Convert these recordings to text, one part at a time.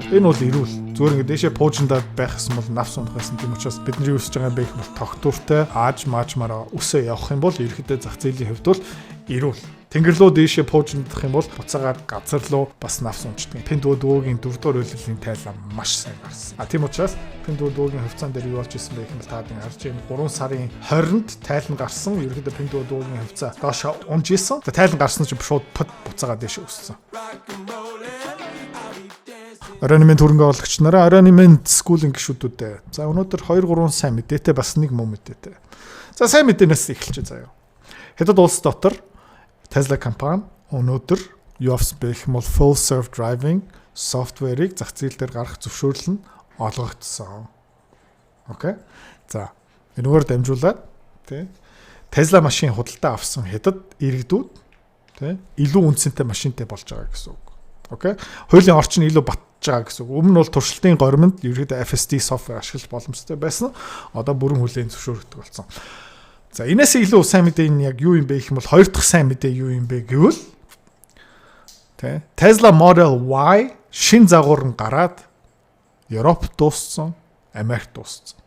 Энэ бол эрүүл. Зүгээр ингээд дэшээ пуужиндаа байх юм бол навс унах гэсэн. Тийм учраас бидний үсэж байгаа байх бол тогтвортой ааж маажмаараа өсөө явах юм бол ерөөхдөө зах зээлийн хувьд бол эрүүл. Тэнгэр рүү дэшээ пуужиндах юм бол буцаагаар газар руу бас навс унчдаг. Пентодогийн 4-р үйлдлийн тайлбар маш сайн гарсан. Тийм учраас пентодогийн хувьцаан дээр юу болж исэн бэ гэвэл та харж байна 3 сарын 20-нд тайлан гарсан. Ерөөхдөө пентодогийн хувьцаа доошоо унж исэн. Тайлан гарсан чинь шууд буцаагаа дэшээ өссөн. Аранимент хөрөнгө оруулагч нараа Аранимент скулинг гишүүдүүдээ. За өнөөдөр 2-3 сайн мэдээтэй бас нэг муу мэдээтэй. За сайн мэдээнээс эхэлчихье заяа. Хэдэн улс дотор Tesla компани өнөөдөр юу авсан бэ гэх юм бол full self driving софтверийг зах зээл дээр гаргах зөвшөөрөл нь олгогдсон. Окей. За энэгээр дамжуулаад тий Tesla машин худалдаа авсан хэдд иргэдүүд тий илүү үнцэнтэй машинтай болж байгаа гэсэн үг. Окей. Хуулийн орчин илүү батж байгаа гэсэн үг. Өмнө нь бол туршилтын горимд ерөөдөө FSD софтвер ашиглаж боломжтой байсан. Одоо бүрэн хүлээн зөвшөөрөгдөг болсон. За энэс илүү сайн мэдээ нь яг юу юм бэ гэх юм бол хоёр дахь сайн мэдээ юу юм бэ гэвэл тэ Tesla Model Y шин загвар нь гараад Европ дууссан, Америк дууссан.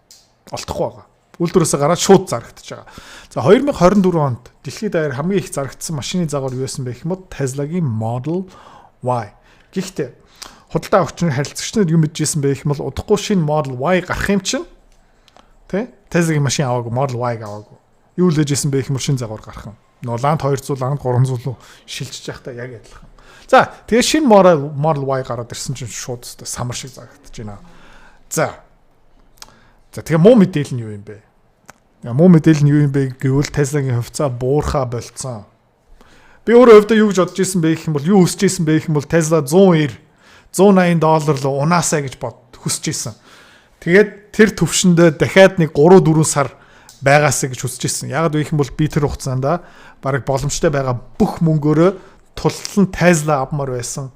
Олдохгүй байгаа. Үйлдвэрээс гараад шууд зарагдаж байгаа. За 2024 онд дэлхийд даяар хамгийн их зарагдсан машины загвар юу байсан бэ гэх юм бол Tesla-гийн Model Y. Гэхдээ худалдаа авагч нар харилцагч нар юу мэдчихсэн бэ гэх юм бол удахгүй шинэ Model Y гарах юм чинь тэ Tesla-гийн машин аваагүй Model Y аваагүй. Юу л дэжсэн бэ гэх юм шинэ загвар гарах юм. Ланд 200, Ланд 300 руу шилжиж байхдаа яг адилхан. За тэгээ шинэ Model Y гараад ирсэн чинь шууд самар шиг зарагдаж байна. За тэгээ муу мэдээлэл нь юу юм бэ? Муу мэдээлэл нь юу юм бэ гэвэл Tesla-гийн хувьцаа буурхаа болцсон. Би өөрөө өвдөө юу гэж бодож исэн бэ гэх юм бол юу хүсэж исэн бэ гэх юм бол Tesla $180 руу унаасаа гэж хүсэж исэн. Тэгээд тэр төвшөндөө дахиад нэг 3-4 сар байгаасаа гэж хүсэж исэн. Яг л үеийнх нь бол би тэр хугацаанд бараг боломжтой байгаа бүх мөнгөөрөө тултлан Tesla авмаар байсан.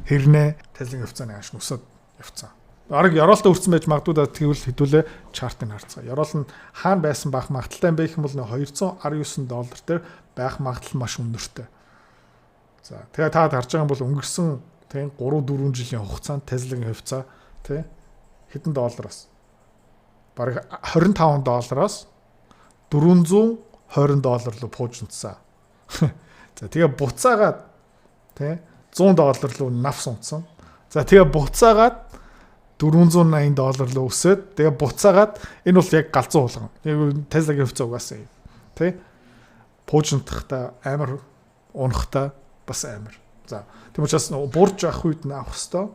Хэрнээ Tesla-гийн хувьцааны ааш нүсэд явцсан. Бараг Яроолтой үрцэн байж магадгүй да тэгвэл хэдүүлээ чартыг харцгаа. Яроол нь хаана байсан байх магадaltaй юм бэ гэх юм бол $219 дээр байх магадлал маш өндөртэй. За тэгээ та харж байгаа юм бол өнгөрсөн тийм 3-4 жилийн хугацаанд Tesla-гийн хувьцаа тийм хэдэн доллараас бараг $25-аас $420 руу пуужинцсан. За тэгээ буцаагаад тий $100 руу навс унтсан. За тэгээ буцаагаад $480 руу өсөд тэгээ буцаагаад энэ бол яг галзуу болгон. Яг Tesla-гийн хувьцаа угаасаа юм. Тий пуужинтахта амар унахта бас амар. За тийм учраас буурж явах үед нь авах хэвээр.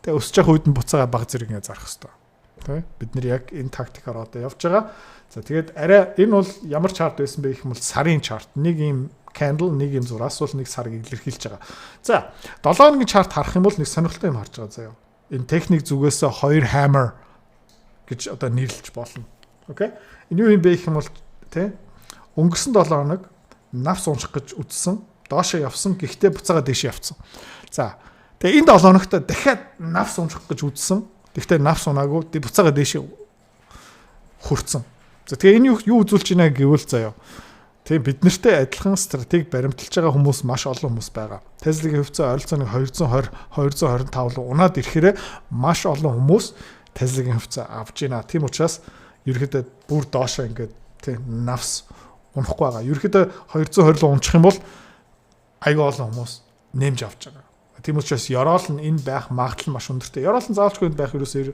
Тэгээ өсөж явах үед нь буцаагаад баг зэрэг зарах хэвээр. Бид нэр яг энэ тактикаар одоо явж байгаа. За тэгээд арай энэ бол ямар чарт байсан бэ гэх юм бол сарын чарт. Нэг юм candle, нэг юм зураас бол нэг сарыг илэрхийлж байгаа. За 7 хоногийн чарт харах юм бол нэг сонирхолтой юм харж байгаа заяа. Энэ техник зүгээс 2 hammer гэж одоо нэрлэж болно. Окей? Энэ юу юм бэ гэх юм бол тий өнгөрсөн 7 хоног навс унших гэж үтсэн, доошоо явсан, гэхдээ буцаага дээш явцсан. За тэгээ энэ 7 хоногт дахиад навс унших гэж үтсэн. Гэхдээ навс унаагүй буцаага дээш хөрцөн. За тэгээ энэ юу үзүүлж байна гэвэл заяа. Тэгээ бид нартэй адилхан стратеги баримталж байгаа хүмүүс маш олон хүмүүс байгаа. Tesla-гийн хувьцаа ойролцоогоо 220, 225 руу унаад ирэхээр маш олон хүмүүс Tesla-гийн хувьцаа авж байна. Тийм учраас ерөөдөө бүр доошоо ингээд тийм навс унахгүй байгаа. Ерөөдөө 220 руу унчих юм бол айгүй олон хүмүүс нэмж авч байгаа. Тийм учраас Яроол нь энэ байх магадлал маш өндөртэй. Яроол нь заавалчгүй байх юусээр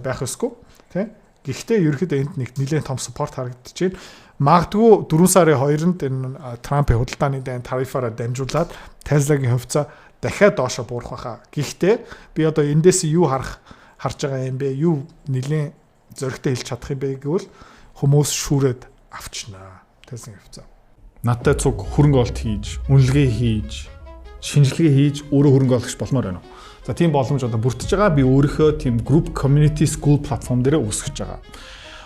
байх ёсгүй, тийм. Гэхдээ ерөөхдөө энд нэг нэлээд том support харагдаж байна. Магадгүй 4 сарын 2-нд энэ Трампын худалдааны дайн тарифаараа дамжуулаад Tesla-гийн хувьцаа дахиад доошо буурах байхаа. Гэхдээ би одоо эндээс юу харж байгаа юм бэ? Юу нэлээд зөрөгтэй хэлж чадах юм бэ гэвэл хүмүүс шүүрээд авчнаа Tesla-гийн хувьцаа. Надтай цуг хөрөнгө олт хийж, үнэлгээ хийж, шинжилгээ хийж өөрөө хөрөнгө оруулагч болмоор байна. За тийм боломж одоо бүрдэж байгаа. Би өөрийнхөө тийм group community school платформ дээр өсгөж байгаа.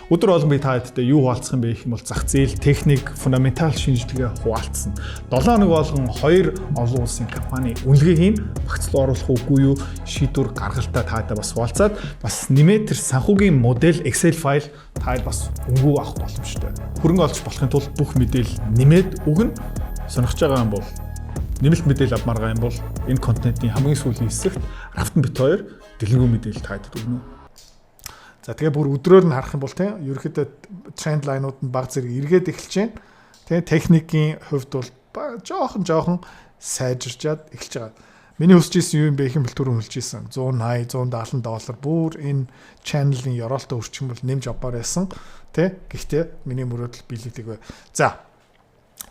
Өдөр болгон би та хэдтэй юу хуваалцах юм бэ гэх юм бол зах зээл, техник, фундаментал шинжилгээ хуваалцсан. 7 хоног болгон 2 олон улсын компани үнэлгээ хийн, багцлал оруулах үгүй юу, шийдвэр гаргалтаа таадаа бас хуваалцаад бас нэмээд тэр санхүүгийн модель Excel файл таад бас өнгөө авах боломжтой. Хөрөнгө олж болохын тулд бүх мэдээлэл нэмээд өгнө. Сонирхож байгаа юм бол нэмэлт мэдээлэл авмаар байгаа юм бол энэ контентын хамгийн сүүлийн хэсэгт Рафтан бит 2 дэлгэрэнгүй мэдээлэл таад өгнө. За тэгээ бүр өдрөөр нь харах юм бол тийм ерөөхдөө тренд лайнууд нь баг зэрэг эргээд эхэлж байна. Тийм техникийн хувьд бол жоохон сайжирчаад эхэлж байгаа. Миний хүсэж ирсэн юу юм бэ гэхин бэл түрүү хэлж ирсэн. $180-170 бүр энэ channel-ын ёроолтой өрчим бол нэмж авбаар байсан. Тэ? Гэхдээ миний мөрөөдөл биелэгдэг бай. За.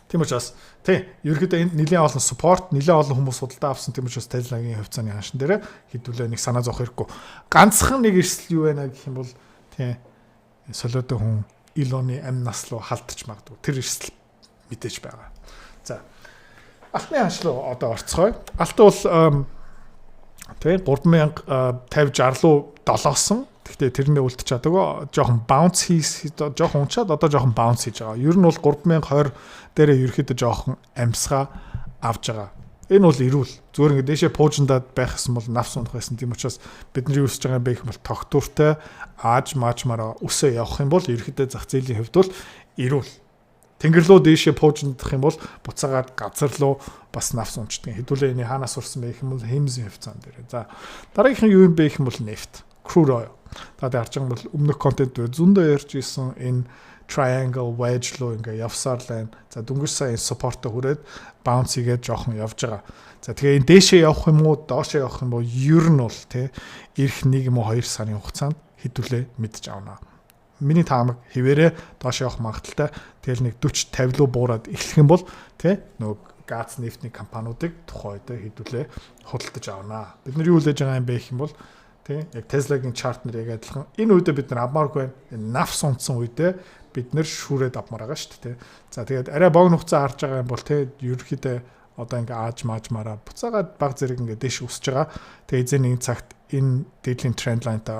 Тийм учраас тий ерөөдөө энд нэлээд олон support, нэлээд олон хүмүүс судалдаа авсан. Тийм учраас Tesla-гийн хувьцааны ханшин дээр хэдүүлээ нэг санаа зовох хэрэггүй. Ганцхан нэг эрсдэл юу байна гэх юм бол тий солиотой хүн Elon-ы амь нас руу халдчих магадгүй. Тэр эрсдэл мэдээж байгаа. За. Алтны ханш руу одоо орцгоё. Алт бол тий 3050-60 руу 7-сон. Гэхдээ тэрний үлдчих чадаагүй жоохон bounce жоохон унчаад одоо жоохон bounce хийж байгаа. Ер нь бол 3020 дээрээ ерөөхдөө жоохон амсгаа авж байгаа. Энэ бол эрүүл. Зүгээр ингээд дэшээ пуужиндаад байх юм бол навс унах байсан. Тийм учраас бидний үсэж байгаа юм бэ гэх юм бол тогтвортой маажмаараа өсөө явах юм бол ерөөхдөө зах зээлийн хувьд бол эрүүл. Тэнгэр рүү дэшээ пуужиндах юм бол буцаагаад газар руу бас навс унчдаг. Хэдүүлээ энэ хаанаас урсан бэ гэх юм бол хэмзэн хөвцөн дээр. За дараагийнх нь юу юм бэ гэх юм бол нефт. Crude oil. Таад харж байгаа бол өмнөх контент зөндөө ярьж исэн энэ triangle wedge руу ингээ явсаар лайн. За дөнгөж сая support-о хүрээд bounce хийгээд жоохон явж байгаа. За тэгээ энэ дээшээ явах юм уу, доошоо явах юм бол ер нь бол тий ирэх 1 юм уу 2 сарын хугацаанд хэдүүлээ мэдж авна. Миний таамаг хിവэрэ доошоо явах магадaltaй. Тэгэл нэг 40 50 руу буураад эхлэх юм бол тий нөгөө газ нефтний компаниудыг тухайн үед хэдүүлээ худалдаж авна. Бид нар юу хэлж байгаа юм бэ гэх юм бол тий яг Tesla-гийн chart нэр яг адилхан. Энэ үедээ бид нар авмааргүй байна. Энэ навс унтсан үедээ бид нар шүүрээд авмаар байгаа шүү дээ. За тэгээд арай богино хугацаа харж байгаа юм бол тий ерөөхдөө одоо ингээ ааж маажмаараа буцаагаад баг зэрэг ингээ дэш өсөж байгаа. Тэгээ эзэн нэг цагт энэ дээдлийн тренд лайнтай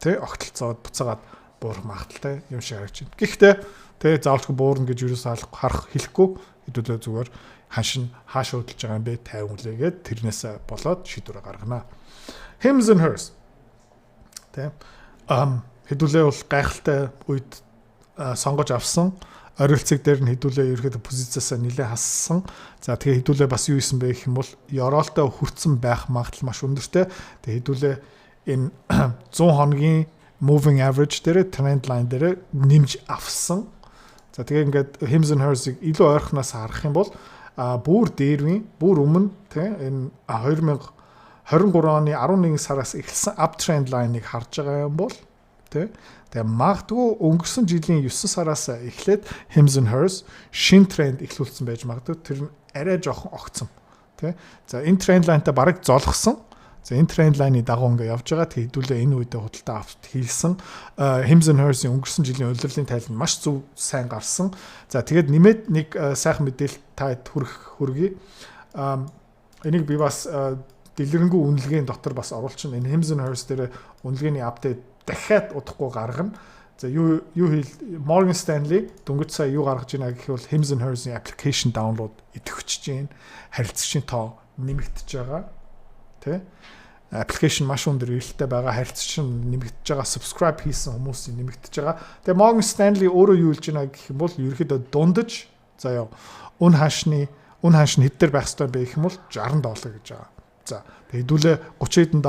тий огтлцоод буцаагаад буурах магадaltaй юм шиг харагдаж байна. Гэхдээ тий заавалчгүй буурна гэж юусаа харах хэлэхгүй хэдүүлээ зүгээр хашин хаашаа хөдөлж байгаа юм бэ 50 үлээгээд тэрнээс болоод шийдвэр гаргана. Hims and hers. Тэ. Хэдүүлээ бол гайхалтай үед сонгож авсан. Орилцэг дээр нь хэдүүлээ ерөөхдөө позициасаа нэлээд хассан. За тэгээ хэдүүлээ бас юу исэн бэ гэх юм бол ёроолтой хүрсэн байх магадлал маш өндөртэй. Тэгээ хэдүүлээ энэ 100 хоногийн moving average дээр trend line дээр нэмж авсан. За тэгээ ингээд Hims and hers-ыг илүү ойрхоноос харах юм бол бүр дээрвийн бүр өмнө тэ энэ 2023 оны 11 сараас эхэлсэн uptrend line-ыг харж байгаа юм бол тий тэгээ магадгүй өнгөрсөн жилийн 9 сараас эхлээд Hims and hers шин тренд эхлүүлсэн байж магадгүй тэр нь арай жоохон огцсон тий за энэ тренд line-тай бараг золгосон за энэ тренд line-ы дагуу ингээ явж байгаа тэг хэдүүлээ энэ үедээ худалдаа авт хийсэн Hims and hers-ийн өнгөрсөн жилийн удирдлын тайл нь маш зөв сайн гарсан за тэгээд нэмээд нэг сайхан мэдээлэл таад хүргэе энийг би бас дэлгэрэнгүй үнэлгээний дотор бас оруулчихна. Энэ Hims and hers дээр үнэлгээний апдейт дахиад удахгүй гаргана. За юу Morgan Stanley дөнгөж сая юу гаргаж байна гэхэл Hims and hers-ийн application download идэвхжиж байна. Харилцагчийн тоо нэмэгдэж байгаа. Тэ? Application маш өндөр эрэлттэй байгаа. Харилцагч нэмэгдэж байгаа. Subscribe хийсэн хүмүүс нэмэгдэж байгаа. Тэгээ Morgan Stanley өөрөө юу хэлж байна гэх юм бол ерөөхдөө дундаж заяа үн ханшны хэд дээр байх ёстой бэ гэх юм бол $60 гэж байгаа. За хэдүүлээ $30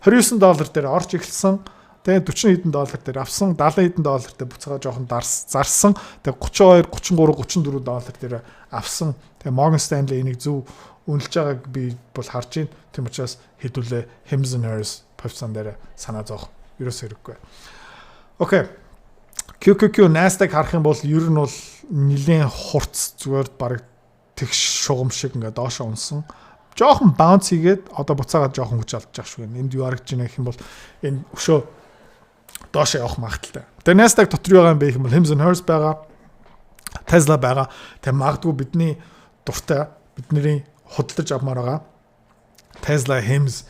$29 дээр орж эхэлсэн. Тэгээ $40 дээр авсан, $70 дээр буцаага жоохон зарсан. Тэгээ $32, $33, $34 дээр авсан. Тэгээ Morgan Stanley энийг зөв үнэлж байгааг би бол харж байна. Тийм учраас хэдүүлээ Hims and hers повцон дээр санаа зовох ерөөсөө хэрэггүй. Окей. QQQ Nasdaq харах юм бол ер нь бол нэлээд хурц зүгээр бараг тэгш шугам шиг ингээд доошоо унсан. Жоохон bounce хийгээд одоо буцаагаад жоохон хүч алдчих шүү. Энд юу харагдаж байна гэх юм бол энэ өшөө доошоо явах магадaltaй. Тэгээ Nasdaq дотор байгаа юм бэ гэх юм бол Hims and hers байгаа. Tesla байгаа. Тэгээ магадгүй бидний дуртай бидний худалдаж авмаар байгаа. Tesla Hims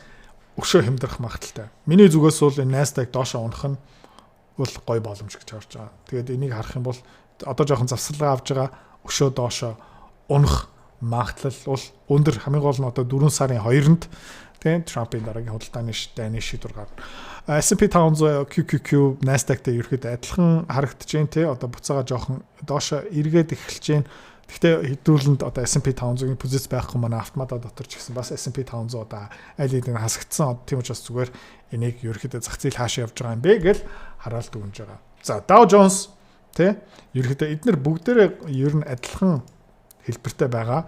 өшөө хэмдрэх магадaltaй. Миний зүгээс бол энэ Nasdaq доошоо унах нь бол гой боломж гэж харж байгаа. Тэгээд энийг харах юм бол одоо жоохон завсарлага авж байгаа өшөө доошоо унах магадлал бол өндөр хамгийн гол нь одоо 4 сарын 2-нд тийм Trump-ийн дараагийн худалдааны дайны шийдвэр гарна. S&P 500 QQQ Nasdaq-тэй ерөөхдөө адилхан харагдаж байна тий одоо буцаага жоохон доошо эргээд эхэлж байна. Гэхдээ хэдүүлэнд одоо S&P 500-ийн позиц байхгүй манай автомата дотор ч гэсэн бас S&P 500 одоо аль хэдийн хасагдсан. Тийм учраас зүгээр энийг ерөөхдөө зах зээл хаашаа явж байгаа юм бэ гэж хараалт өгнж байгаа. За Dow Jones тий ерөөхдөө эдгээр бүгдээрээ ер нь адилхан хэлбэртэй байгаа.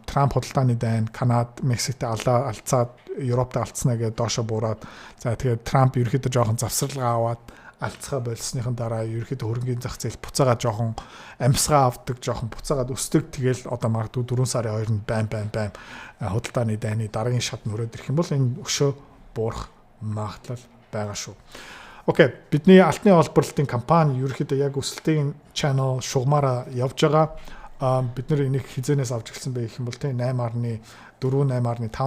Трамп худалдааны дайн, Канада, Мексиктэй алцаад, Европтой алдснаа гэдээ доошо буураад, за тэгээд Трамп ерөөхдөө жоохон завсралгаа аваад алдцгаа болсныхан дараа ерөөхдөө хөрөнгөний зах зээл буцаагаад жоохон амьсгаа авдаг, жоохон буцаагаад өсдөг. Тэгэл одоо магадгүй 4 сарын 2-нд бам худалдааны дайны дараагийн шат нөрөөд ирэх юм бол энэ өшөө буурах магадлал байгаа шүү. Окей, бидний алтны олборлолтын компани ерөөхдөө яг өсөлтийн channel шугамаараа явж байгаа. Бид нэр энийг хизэнээс авч эхэлсэн байх юм бол тийм 8.5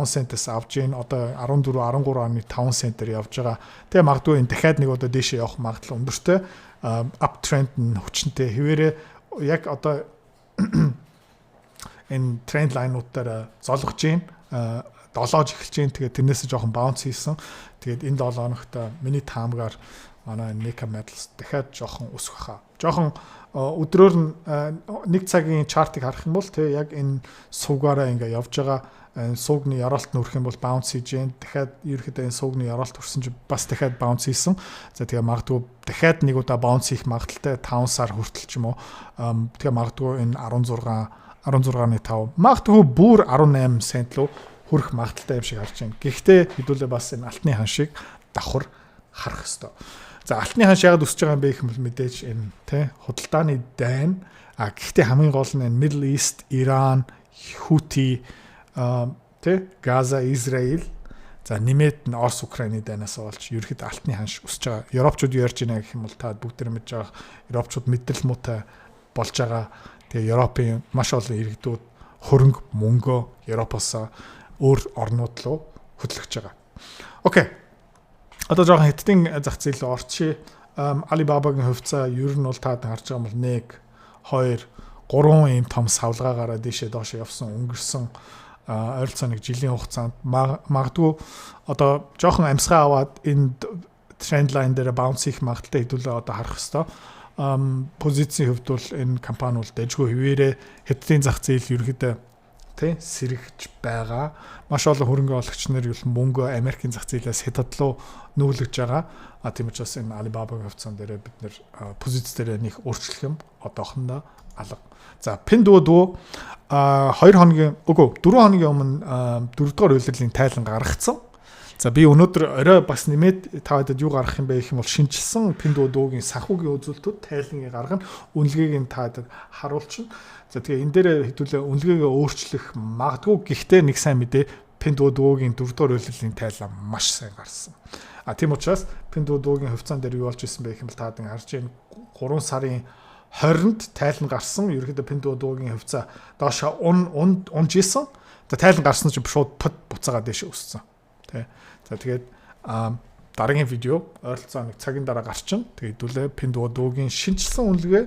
центээс авж гин одоо 13.5 центээр явж байгаа. Тэгээ магадгүй энэ дахиад нэг удаа дээшээ явах магадлал өндөртэй. Uptrend нь хүчнтэй хэвээрээ яг одоо энэ тренд лайнуудаар золгож гин долоож эхэлж гин. Тэгээ тэрнээсээ жоохон bounce хийсэн. Тэгээд энэ 7 хоногт миний таамгаар манай Nika Metals дахиад жоохон өсөх хаа. Жоохон өдрөөр нь нэг цагийн чартыг харах юм бол тэг яг энэ сувгаараа ингээ явж байгаа сувгны яралт нүрэх юм бол bounce хийж гэн дахиад ерөөхдөө энэ сувгны яралт хүрсэн чи бас дахиад bounce хийсэн. За тэгээ магадгүй дахиад нэг удаа bounce хийх магадaltaй 5 сар хүртэл ч юм уу. Тэгээ магадгүй энэ 16.5 магадгүй бүр 18 цент руу хүрэх магадaltaй юм шиг харж байна. Гэхдээ хэдүүлээ бас энэ алтны хан шиг давхар харах хэвээр. За алтны ханш яагаад өсөж байгаа юм бэ гэх юм бол мэдээж энэ тий худалдааны дайн гэхдээ хамгийн гол нь Middle East, Иран, Houthi тий Газа, Израиль за нэмээд нь Орос, Украины дайнаас болж ерөөхдөө алтны ханш өсөж байгаа. Европчууд ярьж байна гэх юм бол та бүгд мэдж байгаа. Европчууд мэдрэл муутай болж байгаа. Тэгээ Европын маш олон иргэдүүд хөрөнгө мөнгөө Европоос өөр орнууд руу хөтлөж байгаа. Окей. Одоо жоохон хэдтийн зах зээл рүү орчие. Alibaba-гийн хувьцаа ер нь бол та харж байгаа юм бол 1, 2, 3 ийм том савлгаагаараа дээшээ доош явсан, өнгөрсөн ойролцоо нэг жилийн хугацаанд магадгүй одоо жоохон амьсгаа аваад энэ тренд лайн дээр bounce хийх магадaltaй хэдүүлээ одоо харах хэвээр. Позицийн хувьд бол энэ компани бол дэжгүй хэвээрээ хэдтийн зах зээл ерөөхдөө тий сэрэгж байгаа. Маш олон хөрөнгө оруулагч нар юу мөнгө Америкийн зах зээлээс хятад руу нүүлгэж байгаа. Тийм учраас энэ Alibaba-гийн хувьцаан дээр бид нэр позиц дээр нэг өөрчлөх юм одоохондоо алга. За Pinduoduo 4 хоногийн өмнө 4-р үйлдвэрлэлийн тайлан гаргацсан. За би өнөөдөр орой бас нэмээд та хэдэд юу гаргах юм бэ гэх юм бол шинжилсэн Pinduoduo-гийн санхүүгийн үзүүлэлтүүд тайланыг гаргана. Үнэлгээг нь та хэдэд харуулчихна. За тэгээ энэ дээр хэдүүлээ үнэлгээгээ өөрчлөх магадгүй гэхдээ нэг сайн мэдээ Pinduoduo-гийн 4-р үйлдвэрлэлийн тайлан маш сайн гарсан. Тийм учраас Pinduoduo-гийн хувьцаан дээр юу болж исэн бэ гэх юм бол та хэдэн харж байна 3 сарын 20-нд тайлан гарсан. Ерөнхийдөө Pinduoduo-гийн хувьцаа доошоо унж исэн. За тайлан гарсан чинь шууд буцаагаад дэше өссөн. Тэ. За тэгээд дараагийн видео ойролцоо нэг цагийн дараа гарчин. Тэгээд хэдүүлээ Pinduoduo-гийн шинжилсэн үнэлгээ,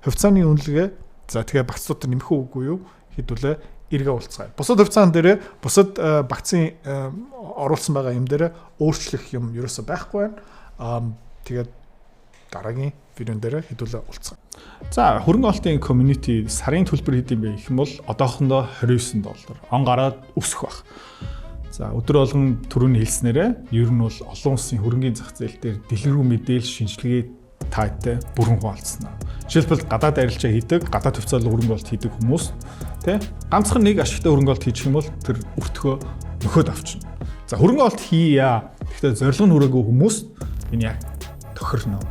хувьцааны үнэлгээ за тэгээ багцлууд нэмэх үгүй юу хэдүүлээ эргээ уулзгаая. Бусад хувьцаан дээр бусад багцын оруулсан байгаа юм дээр өөрчлөх юм ерөөсөй байхгүй байна. Тэгээд дараагийн видеон дээр хэдүүлээ уулзгаая. За хөрөнгө оруулалтын community сарын төлбөр хэд юм бэ гэх юм бол одоохондоо $29. Он гараад өсөх баг. За өдөр болгон түрүүний хэлснээрээ ер нь бол олон улсын хөрөнгөний зах зээл дээр дэлгэрэнгүй мэдээлэл шинжилгээ таатай бүрэн хуваалцсан. Жишээлбэл гадаад арилжаа хийдэг, гадаад хувьцаалал хөрөнгө оруулалт хийдэг хүмүүс тий ганцхан нэг ашигтай хөрөнгө оруулалт хийчих юм бол тэр өртгөө нөхөд авчна. За хөрөнгө оруулалт хийя. Гэхдээ зорилго нь хүрээгүй хүмүүс энэ яг тохирно.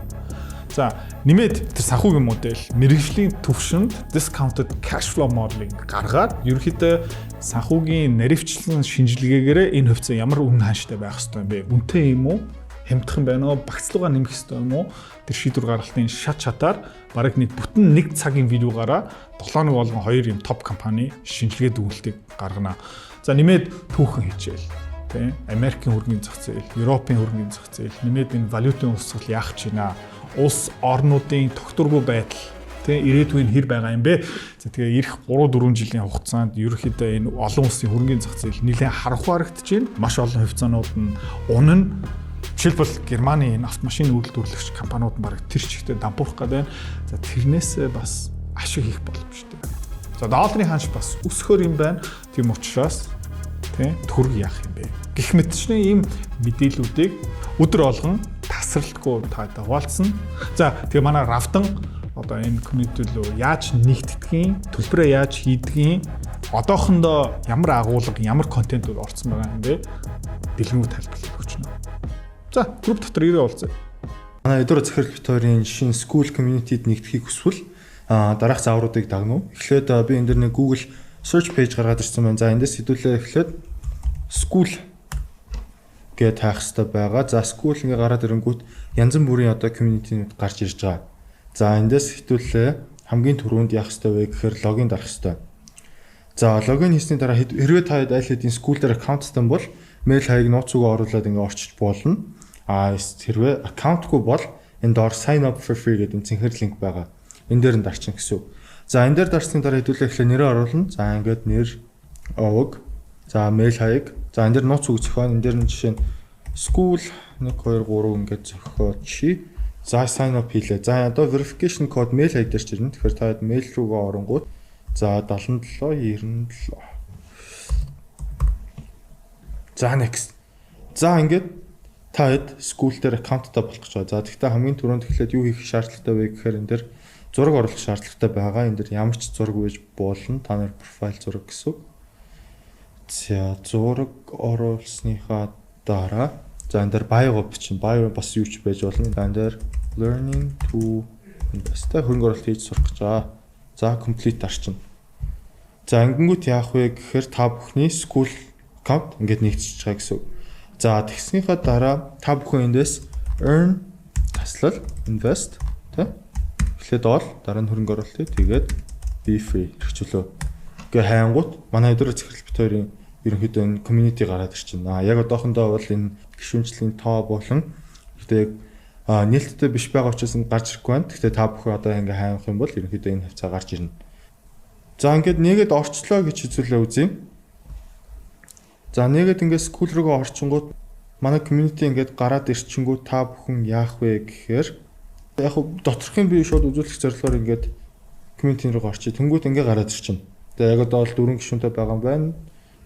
За нэмээд тэр санхүүгийн модель мэргэжлийн төвшөнд discounted cash flow modeling гаргаад ерөнхийдөө санхүүгийн наривчлан шинжилгээгээр энэ хувьцаа ямар үнэ хааштай байх ёстой юм бэ? Үнэтэй юм уу? Хямдах юм байна уу? Багцлуугаа нэмэх ёстой юм уу? Тэр шийдвэр гаргалтын шатаар бараг нэг бүтэн нэг цагийн видеогаараа 7 хоног болгон 2 юм топ компани шинжилгээ дүгнэлтийг гаргана. За нэмээд түүхэн хичээл тий Америкийн хөрөнгөний зах зээл, Европын хөрөнгөний зах зээл, нэмээд энэ валютын урсгал яах гэж байна? Улс орнуудын тогтворгүй байдал тий ирээдүйн хэр байгаа юм бэ? За тэгээ эх 3-4 жилийн хугацаанд ерөөхдөө энэ олон улсын хөрөнгөний зах зээл нэлээд харанхуй харагдаж байна. Маш олон хувьцаанууд нь унана. Жишээлбэл Германы энэ автомашин үйлдвэрлэгч компаниуд нь бараг тэр чигтээ дампуурах гэдэг байна. За тэрнээс бас ашиг хийх боломжтой байна. За долларын ханш бас өсөхөр юм байна. Тийм учраас тий төгрөг яах юм бэ? Гэх мэтчний ийм мэдээллүүдийг өдөр болгон тасралтгүй таатай хуваалцсан. За тэгээ манай равдан одоо энэ community руу яаж нэгтгэдгийг, төлбөрөө яаж хийдгийг, одоохондоо ямар агуулга, ямар контентууд орсон байгаа юм бэ? Дэлгэрэнгүй тайлбарлах өгч байна. За, групп дотор ирээ уулзъя. Манай Эдвард Захирал Битүүрийн жишээ school community-д нэгдэхийг хүсвэл дараах заавруудыг дагнав. Эхлээд би энэ дэр нэг Google search page гаргаад ирсэн байна. За эндээс хэдүүлээ эхлээд school гэж таах хэрэгтэй байгаа. За school ингээ гараад ирэнгүүт янз бүрийн одоо community-нууд гарч ирж байгаа. За эндээс хэдүүлээ хамгийн түрүүнд яах хэрэгтэй вэ гэхээр логин дарах хэрэгтэй. За логин хийсний дараа хэрвээ та аль хэдийн school дээр аккаунттай бол мэйл хаяг нууц руугаа оруулаад ингээ орчиж болно. Хэрвээ аккаунтгүй бол энэ доор sign up for free гэдэг цэнхэр линк байгаа. Энэ дээр нь дарчин гэсэн үг. За энэ дээр дарсны дараа хэдүүлээ эхлээ нэрээ оруулна. За ингээд нэр, овог, за мэйл хаяг. За энэ дээр нууц үг зохион. Энэ дээр нь жишээ нь school 1 2 3 ингээд зохиоч. За sign up хийлээ. За одоо verification code мэйл хаяг дээр ч ирнэ. Тэгэхээр та мэйл рүүгээ оронгууд за 7797. За next. За ингээд та хэд school дээр аккаунттай болох гэж байгаа. За тэгвэл хамгийн түрүүнд эхлээд юу хийх шаардлагатай вэ гэхээр энэ дээр зураг оруулах шаардлагатай байгаа. Энэ дээр ямар ч зураг байж болно. Та нар профайл зураг гэсэн үг. За зураг оруулсныхаа дараа за энэ дээр bio бичнэ. Bio бас юу ч байж болно. За энэ дээр learning to invest хөрөнгө оруулалт хийж сурах гэж байгаа. За complete дарчин. За ингэнгүүт яах вэ гэхээр та бүхний school account ингээд нэгтжиж байгаа гэсэн үг. За тэгснийхаа дараа та бүхэн эндээс earn таслал invest тэ эхлээд бол дараа нь хөрөнгө оруулалт тэгээд be free хэрэгжүүлөө. Гэ хайнгууд манай Эдвард Захирал Битүүрийн ерөнхийдөө энэ community гараад ирчихнэ. Яг одоохондоо бол энэ гишүүнчлийн тоо болон тэгээд нээлттэй биш байгаа учраас гарч ирэхгүй байна. Гэхдээ та бүхэн одоо ингээ хайх юм бол ерөнхийдөө энэ хавцаа гарч ирнэ. За ингээд нэгэд орчлоо гэж хэзүүлээ үзье. За нэгэд ингээд school руугаа орчингууд манай community ингээд гараад ирчингүүд та бүхэн яах вэ гэхээр яг доторхын бие шууд үзүүлэх зорилгоор ингээд community руугаа орчих. Тэнгүүд ингээд гараад ирчихнэ. Тэгээ яг одоо бол 4 гишүүнтэй байгаа юм байна.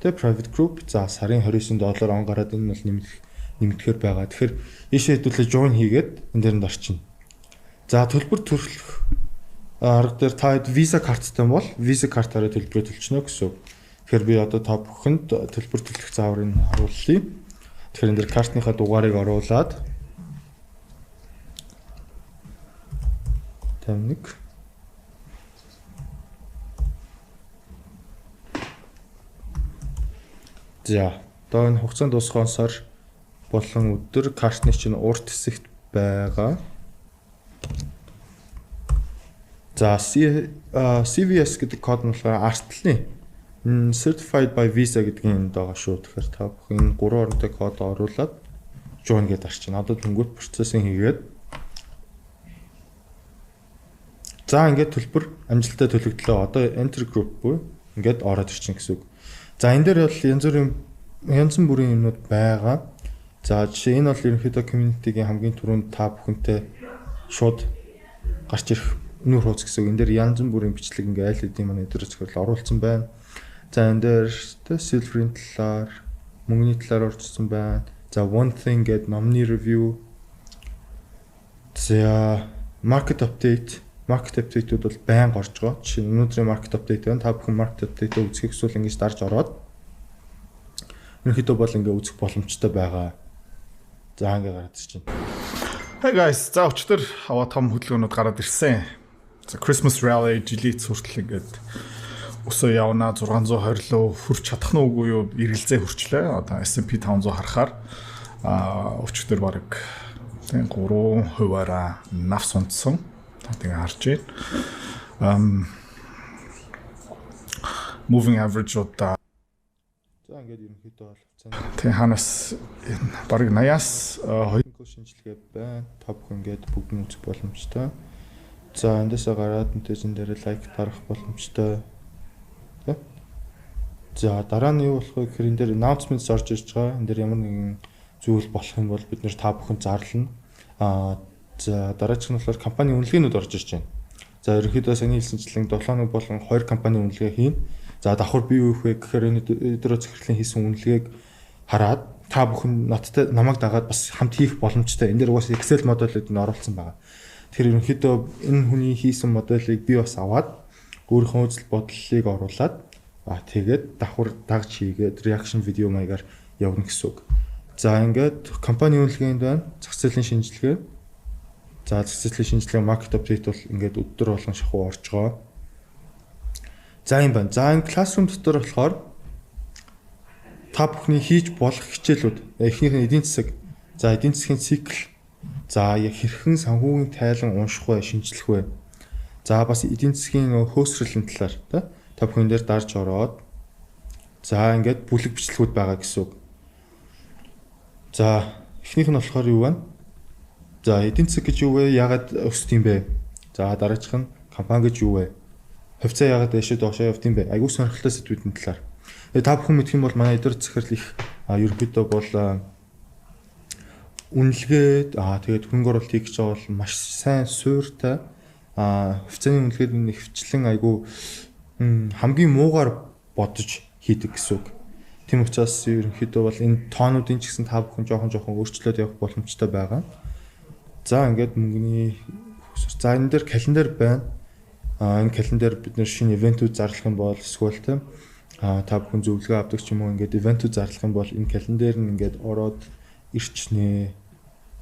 Тэгээ private group за сарын $29 он гараад энэ бол нэмэгдэхээр байгаа. Тэгэхээр ийшээ хэдүүлээ join хийгээд энэ дээр нь орчихно. За төлбөр төлөх арга дээр та visa карттай бол visa картаараа төлбөрөө төлчихнө гэсэн. Тэгэхээр би одоо та бүхэнд төлбөр төлөх зааврыг харуулъя. Тэгэхээр энэ дээр картныхаа дугаарыг оруулаад 51 За, одоо энэ хугацаанд дуусахаар болон өдөр картны чинь урт хэсэгт байгаа. За, CVS гэдэг код нь болохоор артлын certified by Visa гэдгийн энд байгаа шүү. Тэгэхээр та бүхэн 3 оронтой код оруулаад join гэдээ арчна. Одоо тэнгуут процессинг хийгээд за ингээд төлбөр амжилттай төлөгдлөө. Одоо enter group буюу ингээд ороод ирчин гэсэн үг. За энэ дээр бол янз бүрийн юмнууд байгаа. За жишээ энэ бол ерөнхийдөө community-гийн хамгийн түрүүнд та бүхэнтэй шууд гарч ирэх нүүр хууц гэсэн үг. Энэ дээр янз бүрийн бичлэг ингээ аль хэдийн манай Эдвард Захирал оруулсан байна. За энэ дээр silver-ийн талаар, мөнгөний талаар орчсон байна. За one thing гэдэг номны review. За market update-үүд бол байнга орж байгаа. Жишээ нь өнөөдрийн market update байна. Та бүхэн market update-ийг үзэх эсвэл ингэж дарж ороод ерөнхийдөө бол ингээ үзэх боломжтой байгаа. За ингээ гараад ирж байна. Hey guys, за өчтөр аваа том хөдөлгөөнүүд гараад ирсэн. За Christmas rally жилийн хүртэл ингээд өсөө явна 620 лөө хүрч чадах нь үгүй юу эргэлзээ хүрчлээ. Одоо S&P 500 харахаар өчтөр бараг 3%-аараа навс унтсан. Тэгээ харж байна. Moving average удаа за ингээд ерөнхийдөө бол тэг ханаас бараг 80-аас 2 шинжилгээ байна. Та бүхэн ингээд бүгд нь үзэх боломжтой. За эндээсээ гараад мэдээж энэ дээр лайк дарах боломжтой. За дараа нь юу болох вэ гэхээр энэ дээр announcements орж ирж байгаа. Энэ дээр ямар нэгэн зүйл болох юм бол бид нэр та бүхэн зарлана. За дараачих нь болохоор компани үнэлгээнүүд орж ирж байна. За ерөнхийдөө саний хэлсэнчлэн 7 хоног болон 2 компани үнэлгээ хийн. За давхар би юу вэ гэхээр энэ өдрөө захирлын хийсэн үнэлгээг хараад та бүхэн надтай намайг дагаад бас хамт хийх боломжтой. Энэ дээр угаасаа Excel модулууд нь оруулсан байгаа. Тэгэхээр ерөнхийдөө энэ хүний хийсэн модулыг би бас аваад өөрийнхөө үзэл бодлыг оруулаад тэгээд давхар дагж хийгээд reaction видео маягаар явна гэсэн үг. За ингээд компани үнэлгээнд байна. Зах зээлийн шинжилгээ. За зах зээлийн шинжилгээ market update бол ингээд өдөр болгон шахуу орж байгаа. За юм байна. За энэ classroom дотор болохоор та бүхний хийж болох хичээлүүд эхнийх нь эдийн засаг. За эдийн засгийн цикл. За яг хэрхэн санхүүгийн тайлан унших вэ, шинжлэх вэ? За бас эдийн засгийн хөөсрөлийн талаар та бүхэн дээр дарж ороод за ингээд бүлэг бичлэгүүд байгаа гэсэн үг. За эхнийх нь болохоор юу вэ? За эдийн засаг гэж юу вэ? Яагаад өсдөг юм бэ? За дараагийнх нь компани гэж юу вэ? Хувьцаа яагаад дэшээ доошоо явд юм бэ? Айгуу сонирхолтой сэдвүүдийн талаар. Та бүхэн мэдэх юм бол манай эдгээр захирал их ерөнхийдөө бол үнэлгээд тэгээд хөрөнгө оруулалт хийх гэж байгаа бол маш сайн суурьтай хувьцааны үнэлгээд нэвчлэн айгуу хамгийн муугаар бодож хийдэг гэсэн үг. Тийм учраас ерөнхийдөө бол энэ тоонуудын ч гэсэн та бүхэн жоохон өөрчлөлт явах боломжтой байгаа. За ингээд мөнгөний за энэ дээр календар байна. Энэ календар бид нэр шинэ ивентүүд зарлах юм бол эсвэл та бүхэн зөвлөгөө авдаг ч юм уу ингээд ивентүүд зарлах юм бол энэ календар нь ингээд ороод ирчнэ.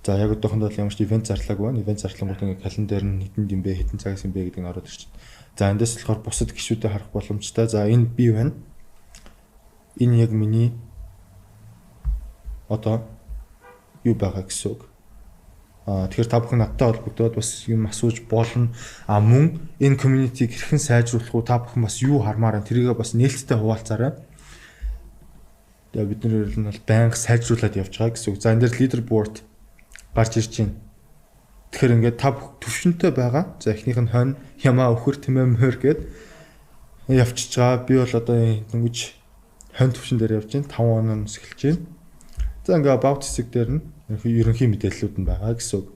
За яг одоохондоо ямар ч ивент зарлаагүй байна. Ивент зарлангууд ингээд календар нь хэдэн юм бэ, хэдэн цагаас юм бэ гэдэг нь ороод ирчихнэ. За эндээс болохоор бусад гишүүдэд харах боломжтой. За энэ би байна. Энэ яг миний одоо юу байгаа гэсэн үг. Тэгэхээр та бүхэн надтай холбогдоод бас юм асууж болно. Мөн энэ community-г хэрхэн сайжруулах уу? Та бүхэн бас юу хармаар байна? Тэрийгээ бас нээлттэй хуваалцаарай. Тэгээ бид нар ер нь бол байнга сайжруулад явж байгаа гэсэн үг. За энэ дээр leaderboard гарч ирж байна. Тэгэхээр ингээд та бүх төвшөнтэй байгаа. За эхнийх нь хонь, ямаа өхөр, тэмээмхэр гээд явчихж байгаа. Би бол одоо ингэж хонь төвшин дээр явж байна. 5 оноос эхэлж байна. За ингээд about хэсэг дээр нь ерөнхий мэдээллүүд нь байгаа гэсэн үг.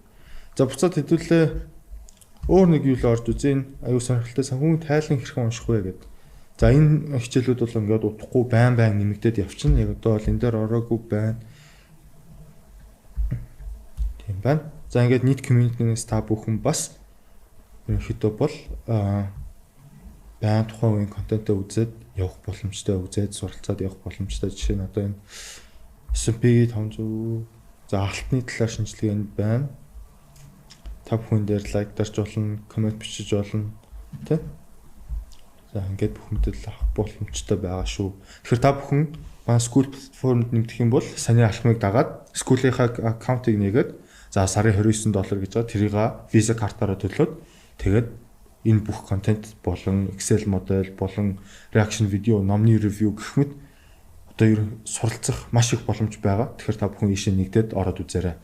За буцаад хэдүүлээ өөр нэг юу л орж үзэн аюу сонирхолтой санхүүгийн тайлан хэрхэн унших вэ гэдэг. За энэ хичээлүүд бол ингээд удахгүй байн нэмэгдээд явчихна. Яг одоо бол энэ дээр ороогүй байна. Тийм байна. За ингээд нийт community-нээс та бүхэн бас ерөнхийдөө бол байн тухайн үеийн контентоо үзээд явах боломжтой, үзээд суралцаад явах боломжтой. Жишээ нь одоо энэ S&P 500 за алтны талаар шинжилгээнд байна. Та бүхэн дээр лайк дарж болно, коммент бичиж болно, тэ? За ингээд бүх мэдээлэл авах боломжтой байгаа шүү. Тэгэхээр та бүхэн манай School платформд нэмэх юм бол саний алхмыг дагаад School-ийнхаа аккаунтыг нээгээд за сарын $29 гэж байгаа тэрийг Visa картаараа төлөөд тэгээд энэ бүх контент болон Excel модель болон reaction видео, номны ревю гэх мэт одоо ер нь суралцах маш их боломж байгаа. Тэгэхээр та бүхэн ийшээ нэгдээд ороод үзээрэй.